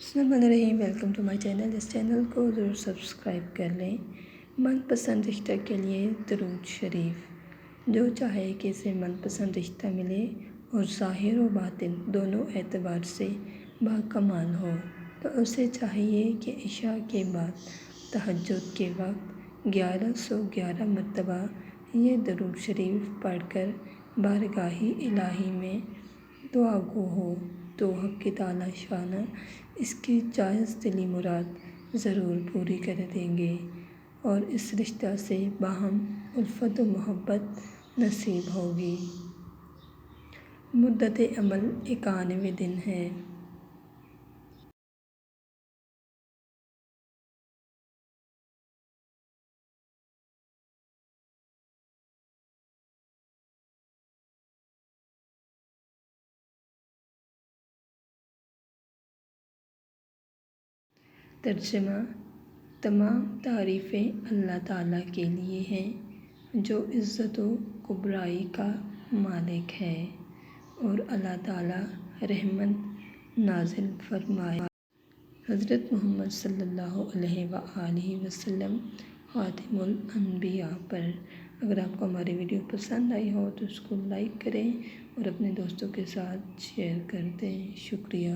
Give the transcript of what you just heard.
السلام علیکم، welcome to my channel. اس چینل کو ضرور سبسکرائب کر لیں۔ من پسند رشتہ کے لیے درود شریف۔ جو چاہے کہ اسے من پسند رشتہ ملے اور ظاہر و باطن دونوں اعتبار سے باکمال ہو تو اسے چاہیے کہ عشاء کے بعد تہجد کے وقت 1111 مرتبہ یہ درود شریف پڑھ کر بارگاہ الہی میں دعا گو ہو تو حق تعالی شان اس کی جائز دلی مراد ضرور پوری کر دیں گے اور اس رشتہ سے باہم الفت و محبت نصیب ہوگی۔ مدت عمل 91 دن ہے۔ ترجمہ: تمام تعریفیں اللہ تعالیٰ کے لیے ہیں جو عزت و کبریائی کا مالک ہے اور اللہ تعالیٰ رحمت نازل فرمائے۔ حضرت محمد صلی اللہ علیہ وآلہ وسلم خاتم الانبیاء پر۔ اگر آپ کو ہماری ویڈیو پسند آئی ہو تو اس کو لائک کریں اور اپنے دوستوں کے ساتھ شیئر کر دیں۔ شکریہ۔